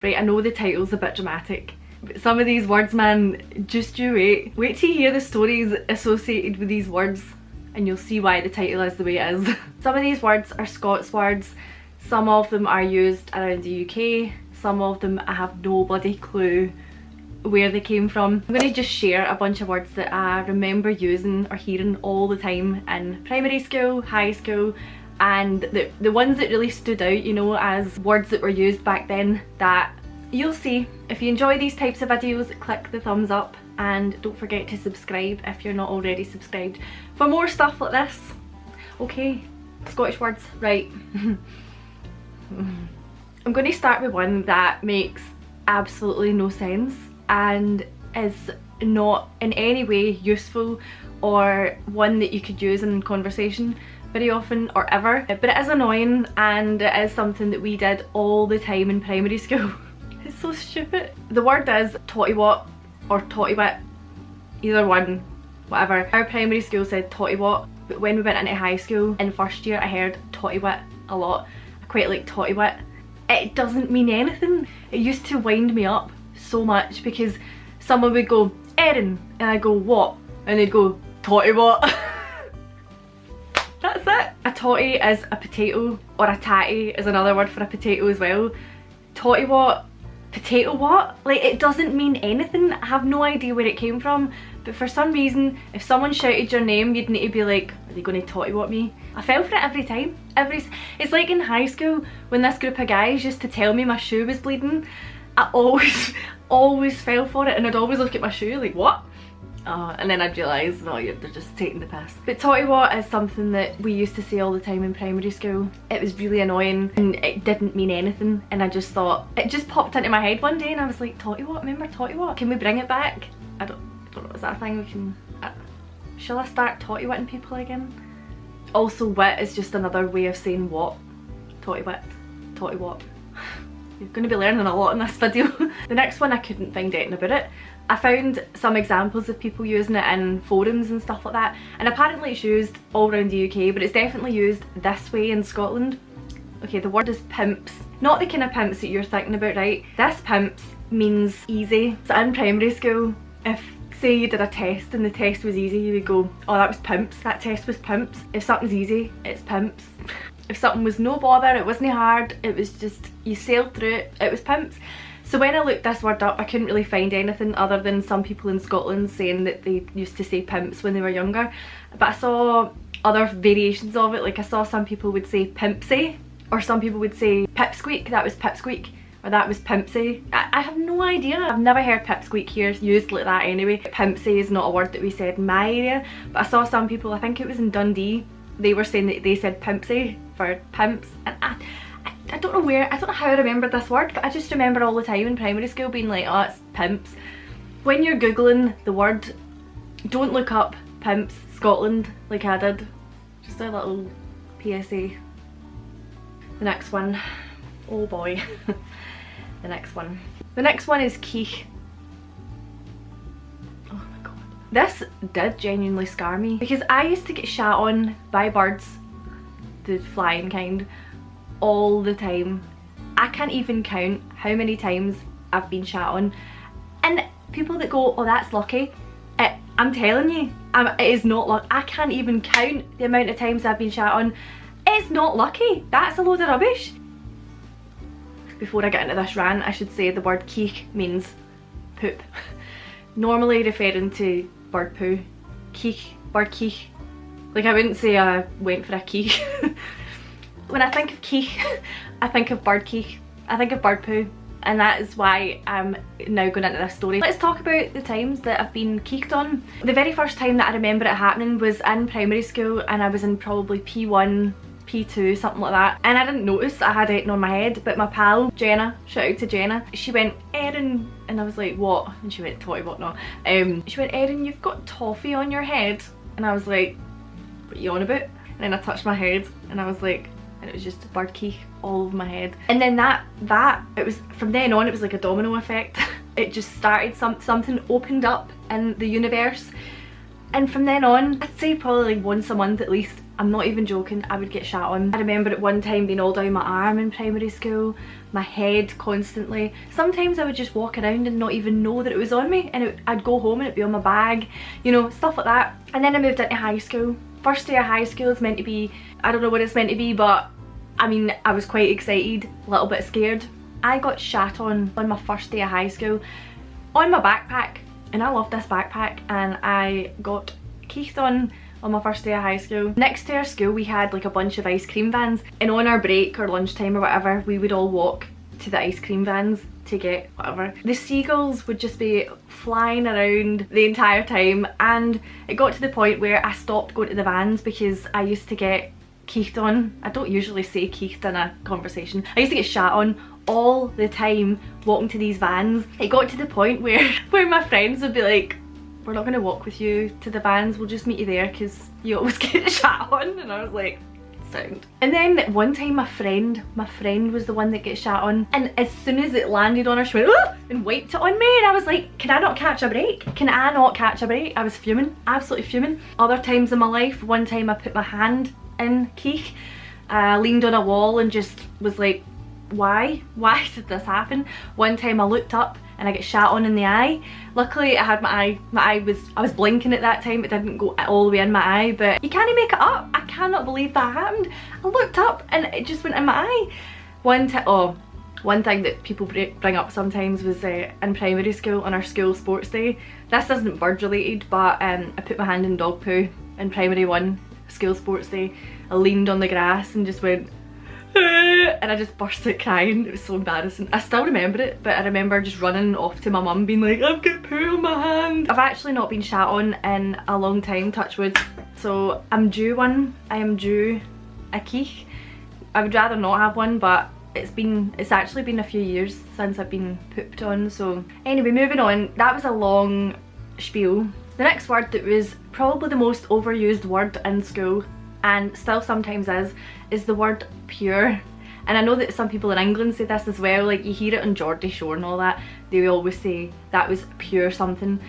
Right, I know the title's a bit dramatic, but some of these words, man, just you wait. Wait till you hear the stories associated with these words and you'll see why the title is the way it is. Some of these words are Scots words, some of them are used around the UK, some of them I have no bloody clue where they came from. I'm going to just share a bunch of words that I remember using or hearing all the time in primary school, high school, and the ones that really stood out, you know, as words that were used back then that you'll see. If you enjoy these types of videos, click the thumbs up and don't forget to subscribe if you're not already subscribed for more stuff like this. Okay, Scottish words, right. I'm going to start with one that makes absolutely no sense and is not in any way useful or one that you could use in conversation very often or ever, but it is annoying and it is something that we did all the time in primary school. It's so stupid. The word is Tottywhat or Tottywhat, either one, whatever. Our primary school said Tottywhat, but when we went into high school in first year I heard Tottywhat a lot. I quite like Tottywhat. It doesn't mean anything. It used to wind me up so much because someone would go, Erin, and I go, what? And they'd go, Tottywhat. That's it. A totty is a potato, or a tatty is another word for a potato as well. Tottywhat, potato what? Like, it doesn't mean anything. I have no idea where it came from, but for some reason if someone shouted your name you'd need to be like, are they going to Tottywhat me? I fell for it every time. It's like in high school when this group of guys used to tell me my shoe was bleeding. I always fell for it and I'd always look at my shoe like, what? And then I'd realise, no, they're just taking the piss. But Tottywhat is something that we used to say all the time in primary school. It was really annoying and it didn't mean anything, and I just thought, it just popped into my head one day and I was like, Tottywhat, remember Tottywhat? Can we bring it back? I don't know, is that a thing we can... shall I start Tottywhatting people again? Also, wit is just another way of saying what. Tottywhat, Tottywhat. You're going to be learning a lot in this video. The next one, I couldn't find anything about it. I found some examples of people using it in forums and stuff like that, and apparently it's used all around the UK, but it's definitely used this way in Scotland. Okay, the word is pimps. Not the kind of pimps that you're thinking about, right? This pimps means easy. So in primary school, if say you did a test and the test was easy, you would go, oh, that was pimps, that test was pimps. If something's easy, it's pimps. If something was no bother, it wasn't hard, it was just, you sailed through it, it was pimps. So when I looked this word up, I couldn't really find anything other than some people in Scotland saying that they used to say pimps when they were younger. But I saw other variations of it, like I saw some people would say pimpsy, or some people would say pipsqueak, that was pipsqueak, or that was pimpsy. I have no idea. I've never heard pipsqueak here used like that anyway. Pimpsy is not a word that we said in my area, but I saw some people, I think it was in Dundee, they were saying that they said pimpsy for pimps, and I don't know where, I don't know how I remembered this word, but I just remember all the time in primary school being like, oh, it's pimps. When you're googling the word, don't look up pimps Scotland like I did. Just a little PSA. The next one, oh boy. The next one is Keech. Oh my god. This did genuinely scar me because I used to get shat on by birds, the flying kind, all the time. I can't even count how many times I've been shat on, and people that go, oh, that's lucky, I'm telling you, it is not lucky. I can't even count the amount of times I've been shat on. It's not lucky. That's a load of rubbish. Before I get into this rant, I should say the word keech means poop. Normally referring to bird poo. Keech, bird keech. Like, I wouldn't say I went for a keech. When I think of keech, I think of bird keech. I think of bird poo, and that is why I'm now going into this story. Let's talk about the times that I've been keeked on. The very first time that I remember it happening was in primary school, and I was in probably P1, P2, something like that, and I didn't notice I had anything on my head, but my pal Jenna, shout out to Jenna, she went, Erin, and I was like, what? And she went, Tottywhat, no. She went, Erin, you've got toffee on your head, and I was like, what are you on about? And then I touched my head and I was like, and it was just bird keech all over my head. And then it was, from then on, it was like a domino effect. It just started, something opened up in the universe, and from then on, I'd say probably like once a month at least, I'm not even joking, I would get shat on. I remember at one time being all down my arm in primary school, my head constantly. Sometimes I would just walk around and not even know that it was on me, and I'd go home and it'd be on my bag, you know, stuff like that. And then I moved into high school. First day of high school is meant to be, I don't know what it's meant to be, but I mean, I was quite excited, a little bit scared. I got shat on my first day of high school on my backpack, and I love this backpack, and I got keeched on my first day of high school. Next to our school we had like a bunch of ice cream vans, and on our break or lunchtime or whatever we would all walk to the ice cream vans to get whatever. The seagulls would just be flying around the entire time, and it got to the point where I stopped going to the vans because I used to get keeched on. I don't usually say keeched in a conversation. I used to get shat on all the time walking to these vans. It got to the point where my friends would be like, we're not going to walk with you to the vans, we'll just meet you there because you always get shat on. And I was like, sound. And then one time my friend was the one that gets shat on, and as soon as it landed on her she went "Ah!" and wiped it on me, and I was like, can I not catch a break? Can I not catch a break? I was fuming, absolutely fuming. Other times in my life, one time I put my hand in Keech, leaned on a wall and just was like, why did this happen? One time I looked up and I get shat on in the eye. Luckily I had I was blinking at that time, it didn't go all the way in my eye, but you can't make it up. I cannot believe that happened. I looked up and it just went in my eye. One thing that people bring up sometimes was in primary school on our school sports day. This isn't bird related, but I put my hand in dog poo in primary 1 school sports day. I leaned on the grass and just went and I just burst out crying. It was so embarrassing. I still remember it, but I remember just running off to my mum being like, I've got poo on my hand. I've actually not been shat on in a long time, touch wood, so I'm due one. I am due a keech. I would rather not have one, but it's actually been a few years since I've been pooped on. So anyway, moving on. That was a long spiel. The next word that was probably the most overused word in school, and still sometimes is the word pure. And I know that some people in England say this as well, like you hear it on Geordie Shore and all that, they always say that was pure something.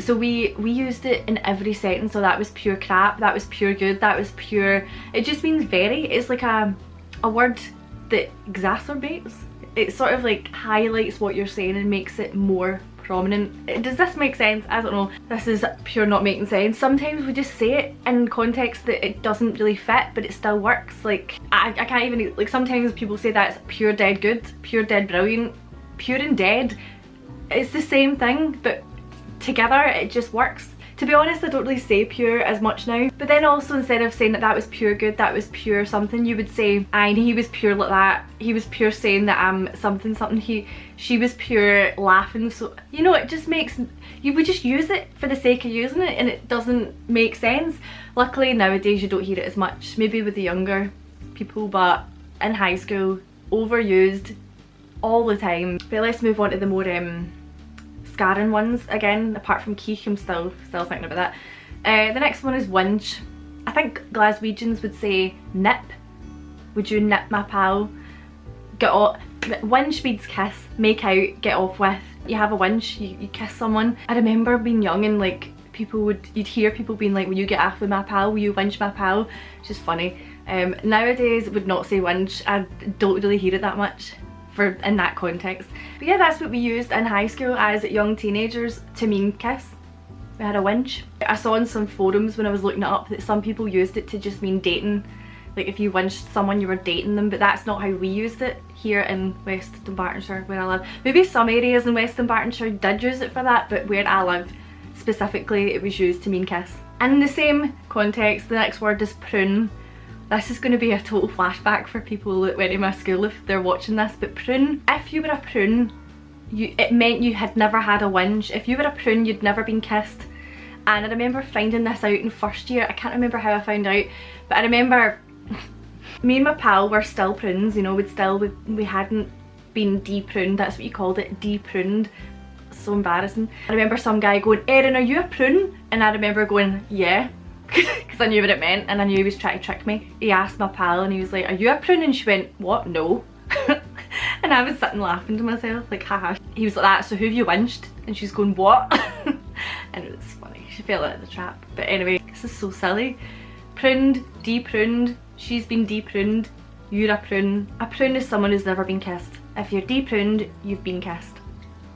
So we used it in every sentence. So that was pure crap, that was pure good, that was pure, it just means very. It's like a word that exacerbates, it sort of like highlights what you're saying and makes it more prominent. Does this make sense? I don't know. This is pure not making sense. Sometimes we just say it in context that it doesn't really fit, but it still works. Like I can't even, like sometimes people say that it's pure dead good, pure dead brilliant, pure and dead. It's the same thing, but together it just works. To be honest, I don't really say pure as much now, but then also instead of saying that was pure good, that was pure something, you would say, aye, he was pure like that, he was pure saying that I'm something, she was pure laughing. So, you know, it just makes, you would just use it for the sake of using it and it doesn't make sense. Luckily nowadays you don't hear it as much, maybe with the younger people, but in high school, overused all the time. But let's move on to the more scarring ones. Again, apart from Keech, I'm still thinking about that. The next one is winch. I think Glaswegians would say nip. Would you nip my pal? Get off. Winch means kiss, make out, get off with. You have a winch, you kiss someone. I remember being young and like you'd hear people being like, will you get off with my pal, will you winch my pal? It's just funny. Nowadays would not say winch. I don't really hear it that much in that context. But yeah, that's what we used in high school as young teenagers to mean kiss. We had a winch. I saw in some forums when I was looking it up that some people used it to just mean dating. Like if you winched someone, you were dating them, but that's not how we used it here in West Dunbartonshire where I live. Maybe some areas in West Dunbartonshire did use it for that, but where I live specifically it was used to mean kiss. And in the same context, the next word is prune. This is going to be a total flashback for people that went to my school if they're watching this, but prune, if you were a prune, it meant you had never had a whinge. If you were a prune, you'd never been kissed. And I remember finding this out in first year. I can't remember how I found out, but I remember me and my pal were still prunes, you know, we hadn't been de-pruned, that's what you called it, de-pruned. So embarrassing. I remember some guy going, Erin, are you a prune? And I remember going, yeah. Because I knew what it meant and I knew he was trying to trick me. He asked my pal and he was like, are you a prune? And she went, what? No. And I was sitting laughing to myself like, haha. He was like that, so who have you winched? And she's going, what? And it was funny, she fell into the trap. But anyway, this is so silly. Pruned, de-pruned, she's been de-pruned, you're a prune. A prune is someone who's never been kissed. If you're de-pruned, you've been kissed.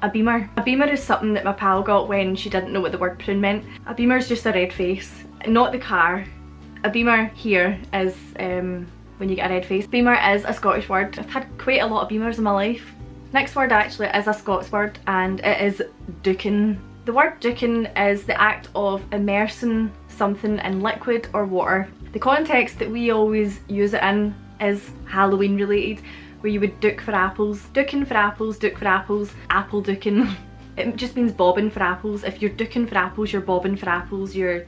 A beamer. A beamer is something that my pal got when she didn't know what the word prune meant. A beamer is just a red face, not the car. A beamer here is when you get a red face. Beamer is a Scottish word. I've had quite a lot of beamers in my life. Next word actually is a Scots word, and it is Dukin. The word Dukin is the act of immersing something in liquid or water. The context that we always use it in is Halloween related, where you would duck for apples. Dukin for apples, duck for apples, apple dukin. It just means bobbing for apples. If you're ducking for apples, you're bobbing for apples, you're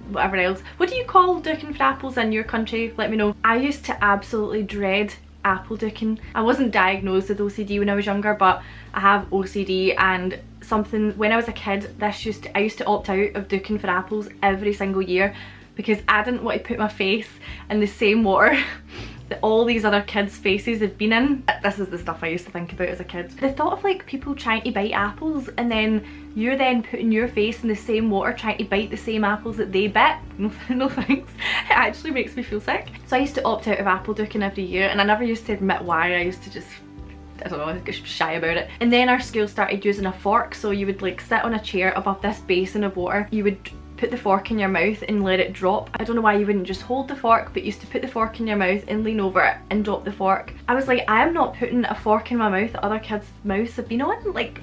whatever else. What do you call ducking for apples in your country? Let me know. I used to absolutely dread apple ducking. I wasn't diagnosed with OCD when I was younger, but I have OCD, and something when I was a kid, I used to opt out of ducking for apples every single year because I didn't want to put my face in the same water that all these other kids' faces had been in. This is the stuff I used to think about as a kid. The thought of like people trying to bite apples and then you're then putting your face in the same water trying to bite the same apples that they bit. No thanks. It actually makes me feel sick. So I used to opt out of apple ducking every year, and I never used to admit why. I used to just, I don't know, get shy about it. And then our school started using a fork, so you would like sit on a chair above this basin of water. You would put the fork in your mouth and let it drop. I don't know why you wouldn't just hold the fork, but you used to put the fork in your mouth and lean over it and drop the fork. I was like, I am not putting a fork in my mouth that other kids' mouths have been on. Like,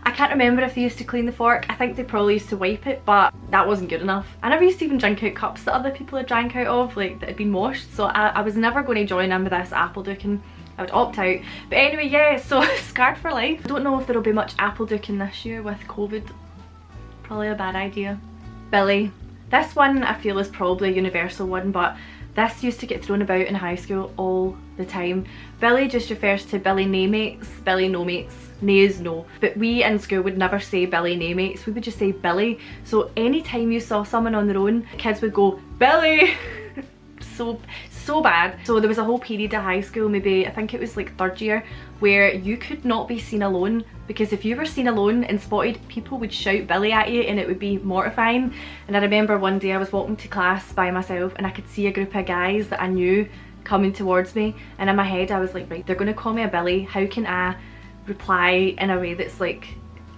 I can't remember if they used to clean the fork. I think they probably used to wipe it, but that wasn't good enough. I never used to even drink out cups that other people had drank out of, like that had been washed, so I was never going to join in with this apple ducking. I would opt out. But anyway, yeah, so scarred for life. I don't know if there will be much apple ducking this year with COVID. Probably a bad idea. Billy. This one I feel is probably a universal one, but this used to get thrown about in high school all the time. Billy just refers to Billy naymates, Billy no mates, nays no. But we in school would never say Billy naymates, we would just say Billy. So anytime you saw someone on their own, kids would go, Billy! So bad. So there was a whole period of high school, maybe I think it was like 3rd year, where you could not be seen alone, because if you were seen alone and spotted, people would shout Billy at you and it would be mortifying. And I remember one day I was walking to class by myself and I could see a group of guys that I knew coming towards me, and in my head I was like, right, they're gonna call me a Billy, how can I reply in a way that's like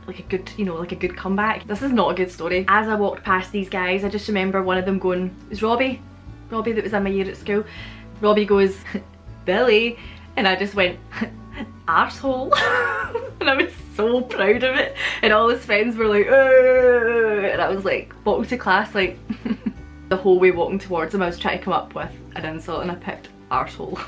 a good, you know, like a good comeback? This is not a good story. As I walked past these guys, I just remember one of them going, it was Robbie that was in my year at school. Robbie goes, Billy, and I just went, arsehole. And I was so proud of it, and all his friends were like, ugh! And I was like, walking to class like the whole way walking towards him I was trying to come up with an insult, and I picked arsehole.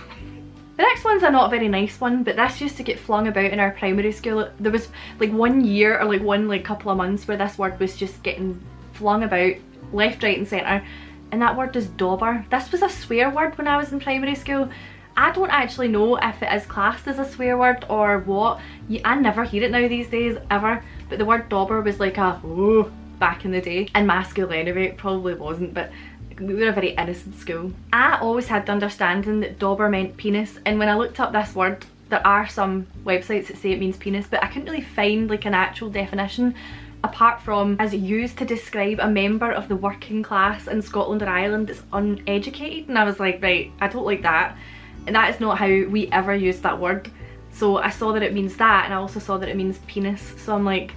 The next one's a not very nice one, but this used to get flung about in our primary school. There was like one year or like one couple of months where this word was just getting flung about left, right and centre, and that word is Dobber. This was a swear word when I was in primary school. I don't actually know if it is classed as a swear word or what. I never hear it now these days, ever. But the word Dobber was like a ooh back in the day. In my school anyway, it probably wasn't, but we were a very innocent school. I always had the understanding that Dobber meant penis, and when I looked up this word, there are some websites that say it means penis, but I couldn't really find like an actual definition, apart from as used to describe a member of the working class in Scotland or Ireland that's uneducated. And I was like, right, I don't like that. And that is not how we ever used that word. So I saw that it means that, and I also saw that it means penis. So I'm like,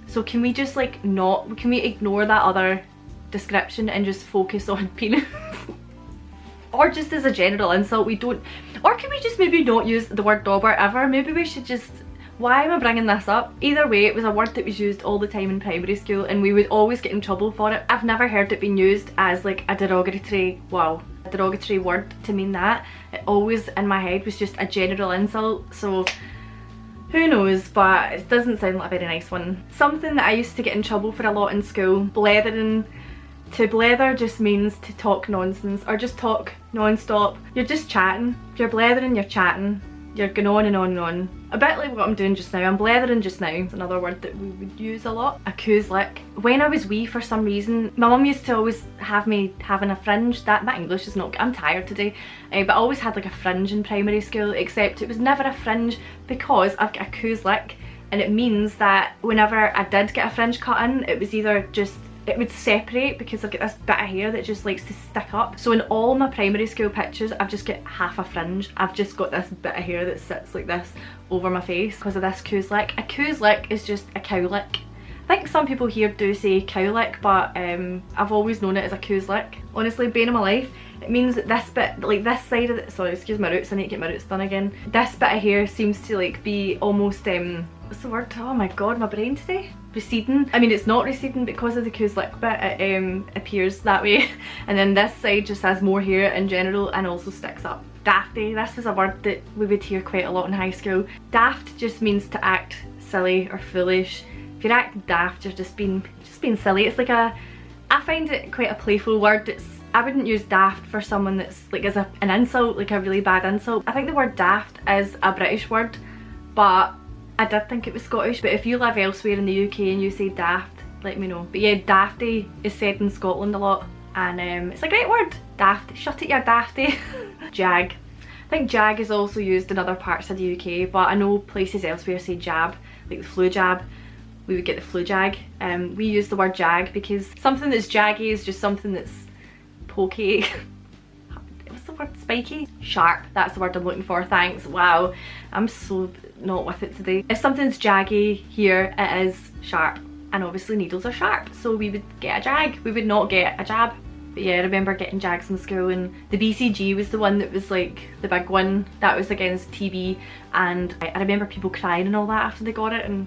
so can we just like can we ignore that other description and just focus on penis? Or just as a general insult, we don't, or can we just maybe not use the word Dobber ever? Maybe we should just, why am I bringing this up? Either way, it was a word that was used all the time in primary school and we would always get in trouble for it. I've never heard it being used as like a derogatory, wow, a derogatory word to mean that. It always in my head was just a general insult, so who knows, but it doesn't sound like a very nice one. Something that I used to get in trouble for a lot in school, blethering. To blether just means to talk nonsense or just talk non-stop. You're just chatting. If you're blethering, you're chatting. You're going on and on and on. A bit like what I'm doing just now. I'm blethering just now. It's another word that we would use a lot. A koozlik. When I was wee, for some reason, my mum used to always have me having a fringe. That my English is not good. I'm tired today. But I always had like a fringe in primary school, except it was never a fringe because I've got a koozlik, and it means that whenever I did get a fringe cut in, it was either just it would separate because I've got this bit of hair that just likes to stick up. So in all my primary school pictures, I've just got half a fringe. I've just got this bit of hair that sits like this over my face because of this coos lick. A coos lick is just a cow lick. I think some people here do say cow lick, but I've always known it as a coos lick. Honestly, bane of my life. It means that this bit, like this side of it, sorry, excuse my roots, I need to get my roots done again. This bit of hair seems to like be almost, what's the word? Oh my god, my brain today. Receding. I mean, it's not receding because of the coos lick bit, it appears that way. And then this side just has more hair in general and also sticks up. Daftie, this was a word that we would hear quite a lot in high school. Daft just means to act silly or foolish. If you're acting daft, you're just being silly. It's like I find it quite a playful word. I wouldn't use daft for someone that's like as an insult, like a really bad insult. I think the word daft is a British word, but I did think it was Scottish. But if you live elsewhere in the UK and you say daft, let me know. But yeah, dafty is said in Scotland a lot, and it's a great word. Daft, shut it, you dafty. Jag. I think jag is also used in other parts of the UK, but I know places elsewhere say jab, like the flu jab. We would get the flu jag. We use the word jag because something that's jaggy is just something that's pokey. What's the word? Spiky? Sharp. That's the word I'm looking for. Thanks. Wow. I'm so not with it today. If something's jaggy here, it is sharp. And obviously needles are sharp. So we would get a jag. We would not get a jab. But yeah, I remember getting jags in school, and the BCG was the one that was like the big one. That was against TB, and I remember people crying and all that after they got it. And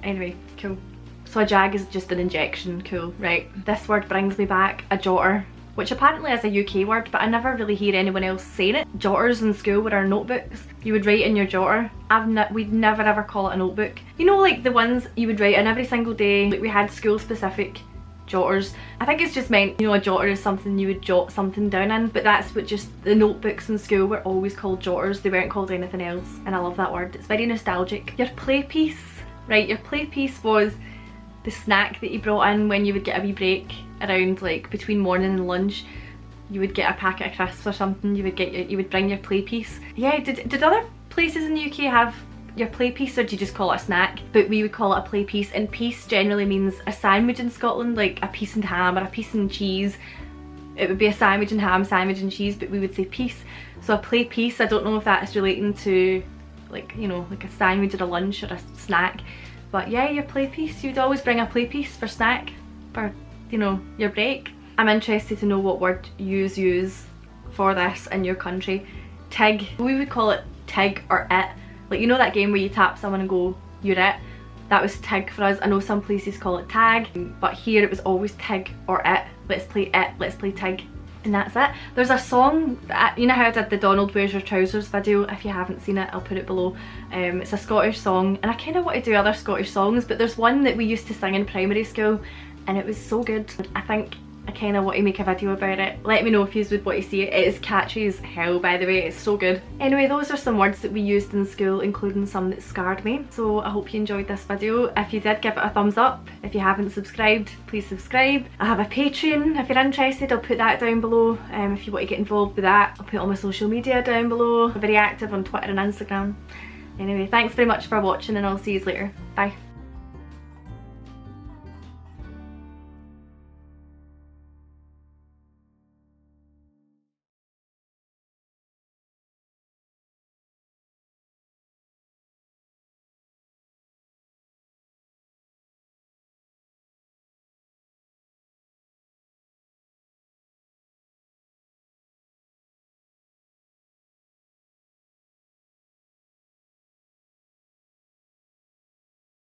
anyway, cool. So a jag is just an injection, cool, right. This word brings me back, a jotter, which apparently is a UK word, but I never really hear anyone else saying it. Jotters in school were our notebooks. You would write in your jotter. We'd never ever call it a notebook. You know, like the ones you would write in every single day. Like we had school specific jotters. I think it's just meant, you know, a jotter is something you would jot something down in, but that's what just the notebooks in school were always called jotters. They weren't called anything else, and I love that word. It's very nostalgic. Your Playpiece. Right, your Playpiece was the snack that you brought in when you would get a wee break around like between morning and lunch. You would get a packet of crisps or something. You would bring your Playpiece. Yeah, did other places in the UK have your Playpiece, or do you just call it a snack? But we would call it a Playpiece, and piece generally means a sandwich in Scotland, like a piece and ham or a piece and cheese. It would be a sandwich and ham, sandwich and cheese, but we would say piece. So a Playpiece, I don't know if that is relating to like, you know, like a sandwich or a lunch or a snack, but yeah, your Playpiece. You'd always bring a Playpiece for snack, for, you know, your break. I'm interested to know what word you use for this in your country. Tig. We would call it tig or it. Like, you know that game where you tap someone and go, you're it? That was tig for us. I know some places call it tag, but here it was always tig or it. Let's play it, let's play tig. And that's it. There's a song, you know how I did the Donald Where's Your Trousers video? If you haven't seen it, I'll put it below. It's a Scottish song, and I kind of want to do other Scottish songs, but there's one that we used to sing in primary school, and it was so good. I think I kind of want to make a video about it. Let me know if you would want to see it. It is catchy as hell, by the way. It's so good. Anyway, those are some words that we used in school, including some that scarred me. So I hope you enjoyed this video. If you did, give it a thumbs up. If you haven't subscribed, please subscribe. I have a Patreon if you're interested. I'll put that down below. If you want to get involved with that, I'll put all my social media down below. I'm very active on Twitter and Instagram. Anyway, thanks very much for watching, and I'll see you later. Bye.